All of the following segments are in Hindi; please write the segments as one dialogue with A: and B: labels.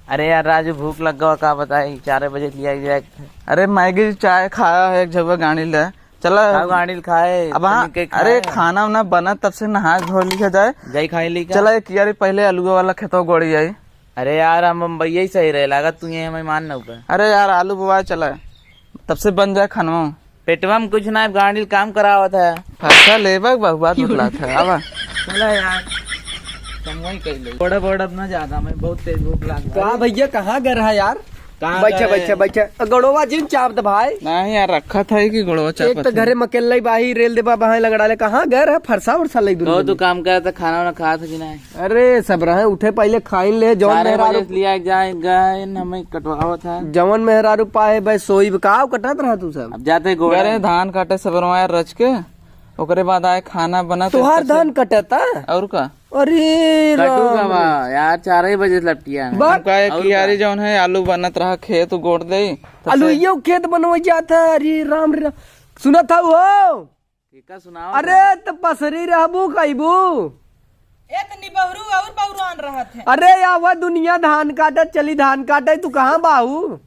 A: अरे यार राजू भूख लग गया का बताई 4 बजे लिया जाए।
B: अरे मैगी चाय खाया है एक जगह गाड़ी ले चला
A: गाड़ी खाए
B: अब अरे खाना वाना बना तब से नहा धो लिखा जाए
A: जाई खाई ली
B: चला एक यार पहले आलू वाला खेतों गोड़ी जाए।
A: अरे यार हम भैया ही सही रहे लागत तू ये मान न।
B: अरे यार आलू बुआ चला तब से बन जाए खाना
A: पेटवा में कुछ ना गाड़ी काम करावत है
B: अच्छा लेबक बहुत निकला था अब
A: चला यार बड़ा बड़ा अपना ज्यादा मैं बहुत तेज भूख लग
C: कहा भैया कहाँ गए रहा यार?
A: बैठे बैठे
C: बैठे गड़ोवा जिन चाप दे भाई
B: नहीं यार रखा था कि गड़ोवा चाप
C: एक तो घरे मकेल बाही रेल देबा बहाई लगड़ा ले कहाँ गए रहा? फरसा उरसा लई दूर
A: तू काम कर था खाना वाना खा था कि नहीं?
C: अरे सब रहे उठे पहले खाइन ले जवन मेहरारू
A: लिया जाए गए हमें कटवावा था
C: जवन मेहरारू पाए भाई सोई काव कटत रहा तू सब
A: अब जाते
B: गोड़े धान काटे सब यार रच के ओकरे बाद आए खाना बना
C: तुहार धान कटता
B: और का
C: अरे
A: यार 4 बजे लपटिया
B: यारी जौन है आलू बनत रहा खेत गोड़ दे
C: आलू यो खेत बनवा जाता अरे राम राम सुना था वो
A: सुनाओ।
C: अरे तो पसरी रहबू कईबू
D: बहरू और बहरू आन रहा थे।
C: अरे यावा दुनिया धान काटत चली धान काटे तू कहाँ बाहू?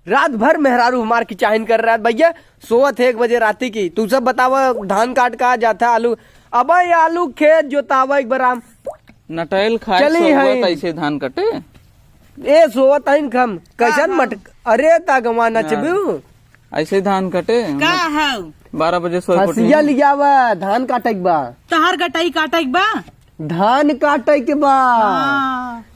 C: रात भर मेहरारू हमार की चाहन कर रहा है भैया सोवत है 1 बजे राती की। तू सब बतावा धान काट का जाता आलू अब आलू खेत जोतावा एक बराम
B: नटेल खाए
C: चली है
B: ऐसे धान कटे
C: ए सोवत है खम कैसन मट अरे तागवा नचबू
B: ऐसे धान कटे
D: का है
B: 12 बजे सो
C: हसिया लियावा धान काटे के बा
D: तहार गटाई काटे के बा
C: धान काटे के बा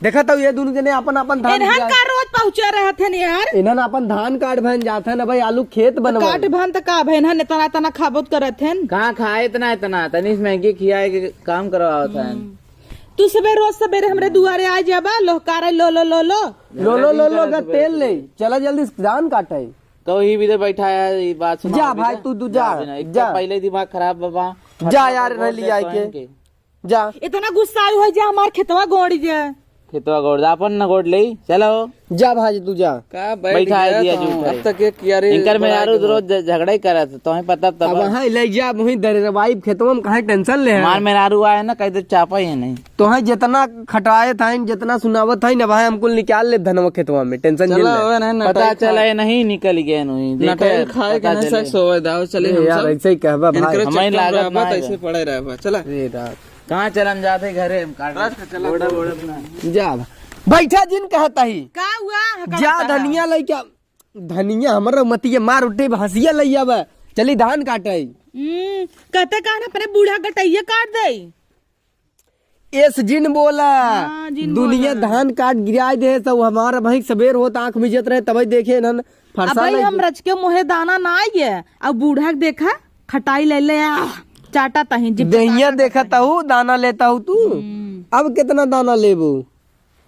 C: देखा तो ये दोनों जने अपन अपन धान
D: का रोज पहुँचे रहे थे यार
C: इन्हन अपन धान काट भन जाते ना भाई आलू खेत बनवा
D: काट भन तो का भन है तना तना खाबोत करत थे
A: कहाँ खाए इतना इतना तनिस महंगी खियाए के काम करवा था।
D: तू सवेरे रोज सवेरे हमरे दुआरे आ जाबा लोहकार लो लो लो लो
C: लो लो लो लो का तेल ले चला जल्दी धान काटे
A: तो ही भी तो बैठा है ये बात सुना
C: जा भाई तू जा
A: जा पहले दिमाग खराब बाबा
C: जा यार न लिया के जा
D: इतना गुस्सा आयु है जा हमार खेतवा गोड़ी जा
A: खेतवा गोड़ अपन न गोड़ ले चलो
C: जा भाई तू जा
B: का
C: बैठा
A: दिया
B: अब तक एक यारी
A: इनकर में यार रोज झगड़ा ही करा था तो पता तब
C: वहाँ ले जा वही दरवाई खेतवा में कहाँ टेंशन ले
A: मार में नारू आए ना कहीं तो चापा ही नहीं
C: तो है जितना खटाए था जितना सुनावत था ना भाई हमको निकाल ले धनवा खेतवा में टेंशन
A: पता चला नहीं निकल गया नहीं
B: खाए के सोए दाव चले
C: यार ऐसे ही कहबा भाई
A: हमें लागत
B: ऐसे पड़े रहे चला
A: कहाँ चलम जाते घरे
C: जा बैठा जिन कहता ही
D: का हुआ
C: जा धनिया लई क्या धनिया हमारा मतिया मार उठे हंसिया लई अब चली धान काटे
D: कहते कहा अपने बूढ़ा गटैया काट दे
C: एस जिन बोला दुनिया धान काट गिरा दे तो हमारा भाई सवेर होता आंख मिजत रहे तभी देखे न
D: फरसा हम रच के मुहे दाना ना आई अब बूढ़ा देखा खटाई ले ले चाटा तही
C: दहिया देखा हूँ दाना लेता हूँ तू अब कितना दाना लेबू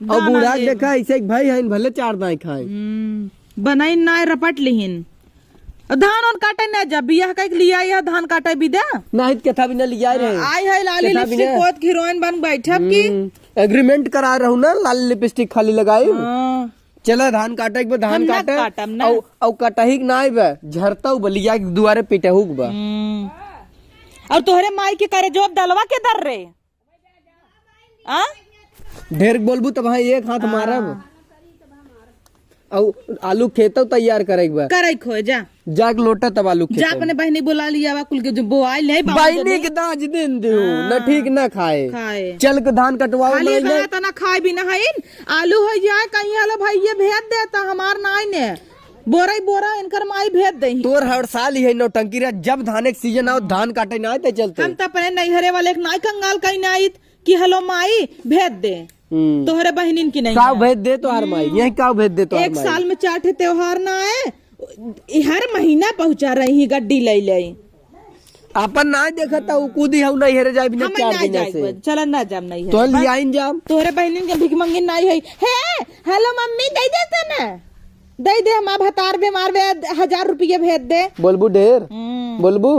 C: और बूढ़ा देखा ऐसे भाई है भले 4 दाई खाए
D: बनाई ना रपट लिहिन धान और काटे ना जब बियाह का लिया यह धान काटे भी दे
C: नहीं कथा भी न लिया रहे
D: आई है लाली लिपस्टिक पोत हीरोइन बन बैठब की
C: एग्रीमेंट करा रहू ना लाली लिपस्टिक खाली लगाई चला धान काटे के धान काटे और कटही ना झरता बलिया के दुआरे पिटहू बा
D: और तोहरे माई के करे जोब दलवा के दर रे
C: ढेर बोलबू तब भाई एक हाथ मारब और आलू खेतो तैयार करे
D: खो जा
C: जाग लोटा तब आलू
D: जा अपने बहनी बुला लिया कुल के जो बोआई ले
C: बहनी के दाज दिन दे न ठीक न खाए चल के धान कटवाओ
D: तना खाए भी ना आलू हो जाए कहीं आलो भाई ये भेज देता हमार नाई ने बोरा बोरा इनकर माई भेज दे
C: तोर हर साल ही है नौटंकी रे जब धान एक सीजन आओ धान काटे ना आते चलते
D: हम तो अपने नैहरे वाले एक नाई कंगाल कहीं ना आई कि हेलो माई भेज दे तोहरे बहनिन की नहीं
C: काव भेज दे तो हर माई यही काव भेज दे तो
D: एक साल में 4 त्योहार ना आए हर महीना पहुंचा रही गड्डी ले ले
C: अपन ना देखता वो कूदी हूं नहीं हेरे जाए बिना 4 दिन से
D: चल ना जाम नहीं
C: तो ले आइन जाम
D: तोहरे बहनिन के भिख मंगिन नहीं है हेलो मम्मी दे देता ना दे दे हम भतार बीमार 1000 रुपये भेज दे
C: बोलबू ढेर बोलबू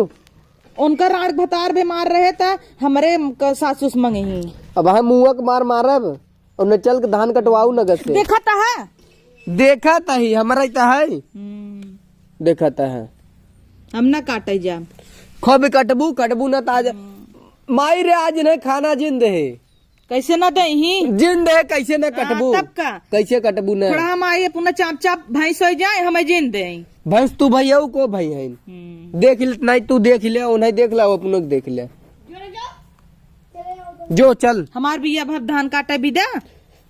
D: उनका राण भतार बीमार रहे था हमारे सासुस मंगे ही
C: अब हम मुँह मार मारब और न चल के धान कटवाऊ नगद से देखा था ही हमारा है देखा था है
D: हम ना काटे जा
C: खूब कटबू कटबू न ताज माई रे आज नहीं खाना जिंद है
D: कैसे ना दही
C: जिन दे कैसे न कटबू
D: तब का
C: कैसे कटबू न
D: थोड़ा हम आए पुनः चाप चाप भैंस हो जाए हमें जिन दे
C: भैंस तू भैया को भाई है देख ले नहीं तू देख ले उन्हें देख ला अपनों को देख ले जो चल
D: हमार बिया भर धान काटे भी दे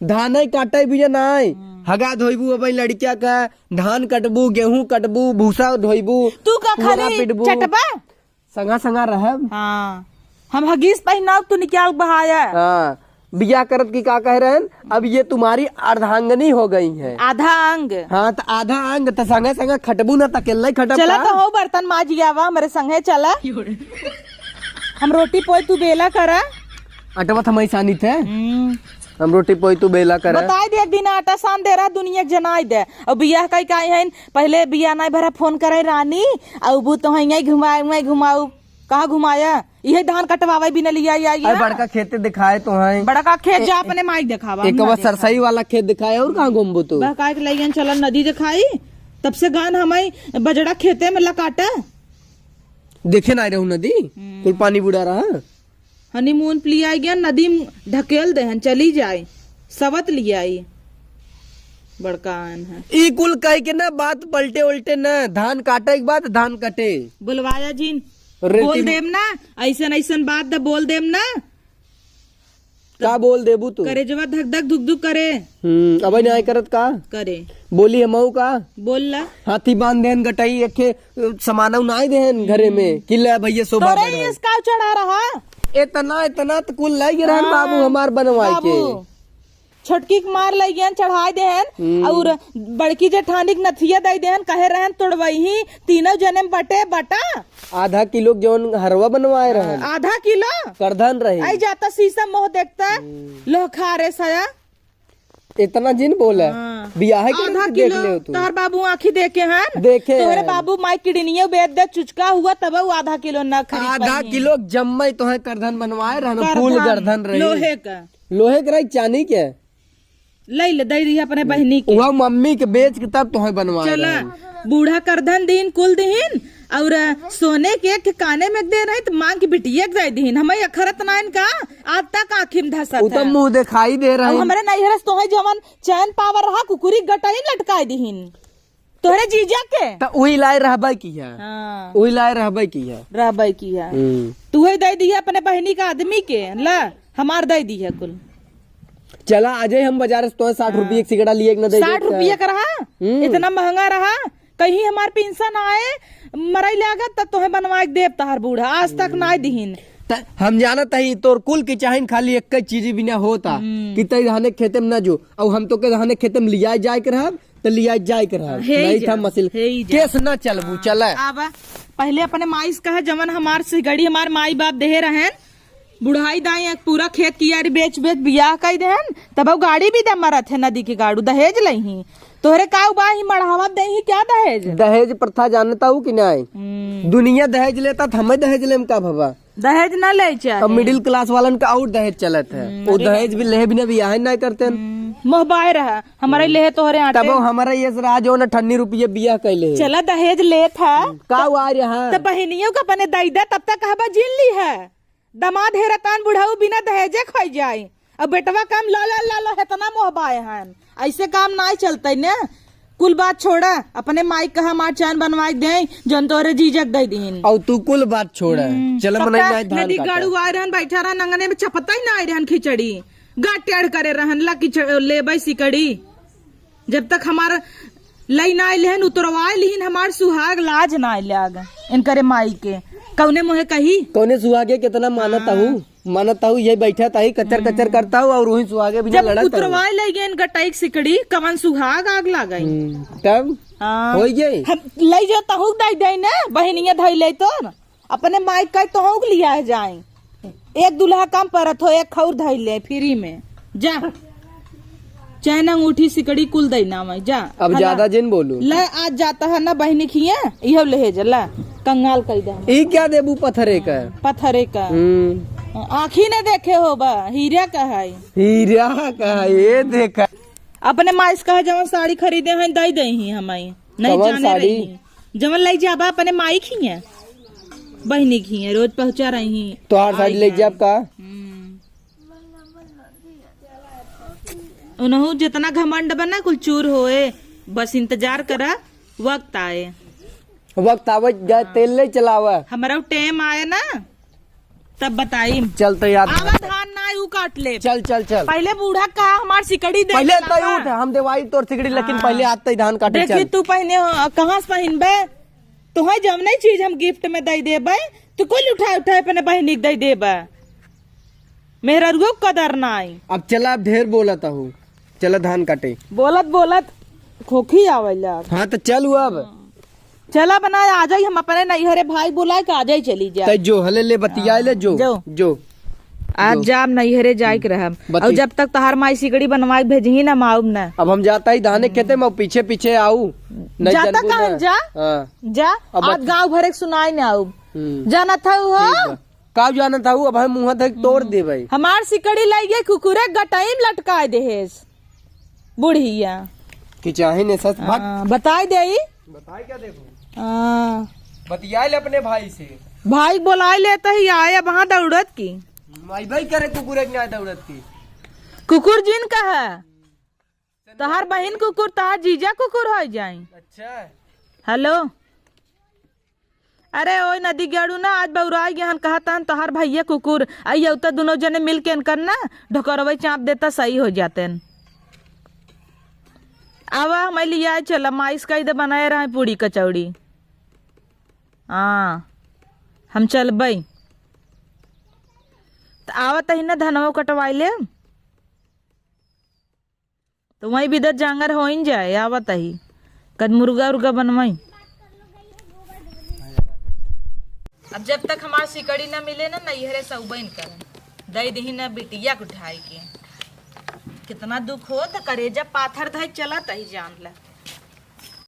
C: धान ही काटे भी नहीं हगा धोइबू अब लड़किया का धान कटबू गेहूं कटबू भूसा धोइबू
D: तू का
C: पूरा
D: खाली
C: पिटबू।
D: चटबा
C: संगा संगा रह
D: हाँ हम हगीस पहनाओ तू निकाल बहाया
C: हाँ बिया करत की का कह रहे हैं अब ये तुम्हारी अर्धांगनी हो गई है
D: आधा अंग
C: हाँ तो आधा अंग तो संगा संगा खटबू ना तकेल खटब
D: चला
C: का?
D: तो हो बर्तन माज गया वा मेरे संगे चला हम रोटी पोई तू बेला करा
C: अटवा थमाई सानी थे हम रोटी पोई तू बेला कर
D: बताई दे एक दिन आटा सान दे रहा दुनिया जनाई दे और बियाह कई का है पहले बियाह नहीं भरा फोन करे रानी और वो तो घुमाए घुमाऊ कहाँ घुमाया यही धान कटवावे भी न लिया
C: अरे बड़का खेत दिखाए तो है
D: बड़ा का खेत जा अपने माइक दिखावा
C: एक बार सरसई वाला खेत दिखाए और कहाँ घूमबू तू
D: बहकाए के लइगन चलन नदी दिखाई तब से गान हमारी बजड़ा खेते में लकाटा
C: देखे ना रहू नदी कुल पानी बुढ़ा रहा
D: हनीमून लिया गया नदी ढकेल दे चली जाए सवत लिया बड़का आन है
C: ई कुल कह के ना बात पलटे उल्टे न धान काटे के बाद धान कटे
D: बुलवाया जी
C: रेती
D: बोल देम ना ऐसन ऐसन बात द बोल देम ना
C: का बोल देबू तू
D: करे जवा धक धक धुक धुक करे
C: अब नहीं करत का
D: करे
C: बोली हमऊ का
D: बोल ला
C: हाथी बांध देन गटाई एके समाना नहीं देन घरे में किला भैया शोभा
D: तोरे ही इसका चढ़ा रहा
C: इतना इतना तो कुल लग रहन बाबू हमार बनवाई के
D: छोटकी के मार लई गयन चढ़ाई देहन और बड़की जेठानी के नथिया दई देहन कहे रहन तोड़वई ही तीनों जन्म बटे बटा
C: आधा किलो जौन हरवा बनवाए रहन
D: आधा किलो
C: करधन रही
D: आई जाता शीशा मोह देखता लो खा रे सया
C: इतना जिन बोला बियाह के
D: आधा
C: देख
D: किलो
C: ले तू
D: तोहर बाबू आँखी देखे हैं
C: देखे
D: तोहरे
C: हैं।
D: बाबू माई किडनिया बेच दे चुचका हुआ तब वो आधा किलो न खरीद
C: आधा
D: पाई।
C: किलो जम्मई तो है करधन बनवाए रहन फूल गर्धन रही
D: लोहे का
C: लोहे के रही चांदी के
D: लई ले दई रही अपने बहनी के
C: वह मम्मी के बेच के तब तो है बनवाए
D: चला
C: रहन।
D: बूढ़ा करधन दिन कुल दीन और सोने के ठिकाने में दे रहे तो मांग की बिटिया के दीन हमें अखरत नाइन का आज तक आँखी में धसत
C: उ तो मुंह दिखाई दे रहा
D: अब
C: है
D: हमारे नैहरस तो है जवन चैन पावर रहा कुकुरी गटाई लटकाई दीन तोहरे जीजा के
C: तो वही लाए रहबे की है
D: हाँ
C: वही लाए रहबे की है
D: रहबई की है तू ही दे दी है अपने बहनी का आदमी के ला हमार दे दी है कुल
C: चला आज हम बाजार से तो 60 रुपये एक सिगड़ा लिए न दे
D: 60 रुपये का रहा इतना महंगा रहा कहीं हमार पेंशन आए मरई लागत तब तुम्हें बनवा के देव तहार बूढ़ा आज तक ना दीन
C: हम जानत है तोर कुल की चाहन खाली एक चीज बिना होता कि तई रहने खेते में न जो और हम तो के रहने खेते में लिया जाए के रहब तो लिया जाए के रहब नहीं था मसिल केस न चलबू चले
D: आबा पहले अपने माई से कहे जवन हमार सिगड़ी हमार माई बाप दे रहन बुढ़ाई दाई पूरा खेत किया बेच बेच बियाह कर देहन तब वो गाड़ी भी दे मरत है नदी की गाड़ू दहेज लही तोहरे का बाही मढ़ावा दे क्या दहेज
C: दहेज प्रथा जानता हूँ कि नहीं दुनिया दहेज लेता था हमें दहेज ले का भवा
D: दहेज न ले
C: अब मिडिल क्लास वालन का और दहेज चलत है वो दहेज भी ले बिना बियाह नहीं करते
D: मोहबाए रहा हमारे ले तोहरे आटे
C: तब हमारा ये राज हो न 98 रुपये बियाह कैले
D: चला दहेज ले था
C: का आ रहा
D: तब बहनियों का अपने दई दे तब तक कहबा जिन ली है दमाद हेरतान बुढ़ाऊ बिना दहेजे खोई जाए अब बेटवा काम ला ला ला ला इतना मोहबाए हैं ऐसे काम नहीं चलते न कुल बात छोड़ा अपने माइक कहा मार चान बनवाई दे जन तोरे जीजक दे दीन
C: और तू कुल बात छोड़ चल मन
D: नदी गाड़ू आए रहन बैठा रहन अंगने में चपता ही ना आए रहन खिचड़ी गाट टेढ़ करे रहन ला लेबै सिकड़ी जब तक हमार लई ना आइल हन उतरवाए लिहिन हमार सुहाग लाज ना आइल आग इनकरे माई के कौने मोहे कही
C: कौने सुहागे कितना मानता हूँ ये बैठा था ही कचर कचर करता हूँ और वही सुहागे बिना
D: जब
C: लड़ता
D: उतरवाए ले गए गटाई सिकड़ी कवन सुहाग आग लागई
C: तब हो गई
D: हम लई जो तहु दई दई ना बहनिया धई ले तो अपने माइक का तहु लिया जाए एक दूल्हा कम परत हो एक खौर धई ले फ्री में जा चैन अंगूठी सिकड़ी कुल दई ना मैं जा
C: अब ज्यादा जिन बोलू
D: ले आज जाता है ना बहनी खिया इहो ले जला कंगाल कई दे
C: ई क्या देबू पत्थरे का
D: पत्थरे का आँखी ने देखे हो बा हीरा का है
C: हीरा का ये देखा
D: अपने माइस कहा जवन साड़ी खरीदे हैं दई दे ही हमारी नहीं
C: कवन
D: जाने
C: साड़ी?
D: रही जवन लई जाबा अपने माई खिया बहनी खिया रोज पहुंचा रही
C: तो हर साड़ी ले जाब का
D: उन्हों जितना घमंड बना कुल चूर होए, बस इंतजार करा वक्त आए।
C: वक्त आवत जाए तेल ले चलावा।
D: हमारा टेम आए ना तब बताई।
C: चल तो यार,
D: आवा धान ना ऊ काट ले।
C: चल चल चल।
D: पहले बूढ़ा का हमार सिकड़ी दे
C: पहले
D: देला
C: तो
D: बा।
C: उठ, हम देवाई तोर सिगड़ी, लेकिन पहले आता ही धान काटे
D: देखी
C: चल।
D: तू पहने कहाँ से पहनबे, तुहे जब नहीं चीज हम गिफ्ट में दे देबे तू कुल उठा उठा अपने बहनी दे देबे, मेरा रुगो कदर नाई।
C: अब चला, अब ढेर बोलता हूँ, चला धान काटे।
D: बोलत बोलत खोखी आवेला।
C: हाँ तो चल अब।
D: चला बना आ जाई, हम अपने नैहरे भाई बुलाए के आ जाई चली जा।
C: तै जो हले ले बतिया ले जो जो
D: आज जाम नैहरे जाए के रहम, और जब तक तहार माई सिकड़ी बनवाई भेजही ना माऊम ना।
C: अब हम जाता ही धाने खेते में, पीछे पीछे आऊ। नहीं
D: जाता
C: जानबू
D: कहाँ
C: ना।
D: जा
C: हाँ।
D: जा, आज गाँव भरे के सुनाई ना आऊ। जाना था वो
C: का जाना था वो, अब हम मुँह तक तोड़ दे भाई।
D: हमार सिकड़ी लाइए कुकुरे गटाइम लटकाए देहेस बुढ़िया
C: कि चाहे ने सच बात
D: बताई दे।
C: बताए क्या देखो,
D: बतिया
C: ले अपने भाई से।
D: भाई बुलाए लेते ही आया वहाँ दौड़त की।
C: माई भाई करे कुकुर के दौड़त की।
D: कुकुर जिन का है तहार बहन कुकुर, तहार जीजा कुकुर हो जाए।
C: अच्छा
D: हेलो, अरे ओए नदी गेड़ू ना आज बउरा गहन कहता तहार भैया कुकुर आई तो दोनों जने मिल के करना ढोकरवे चाँप देता सही हो जाते। आवा मैं लिया चला माइस का इधर बनाए रहे पूरी कचौड़ी। हाँ हम चलबई तो आवत ही ना धनवा कटवाई ले, तो वही बिदत जांगर हो जाए। आवत ही कद मुर्गा उर्गा बनवाई। अब जब तक हमार सिकड़ी ना मिले ना नैहरे सऊबन कर दई दही ना बिटिया को उठाई के, कितना दुख हो तो करेजा पाथर धई चला तही जान ला।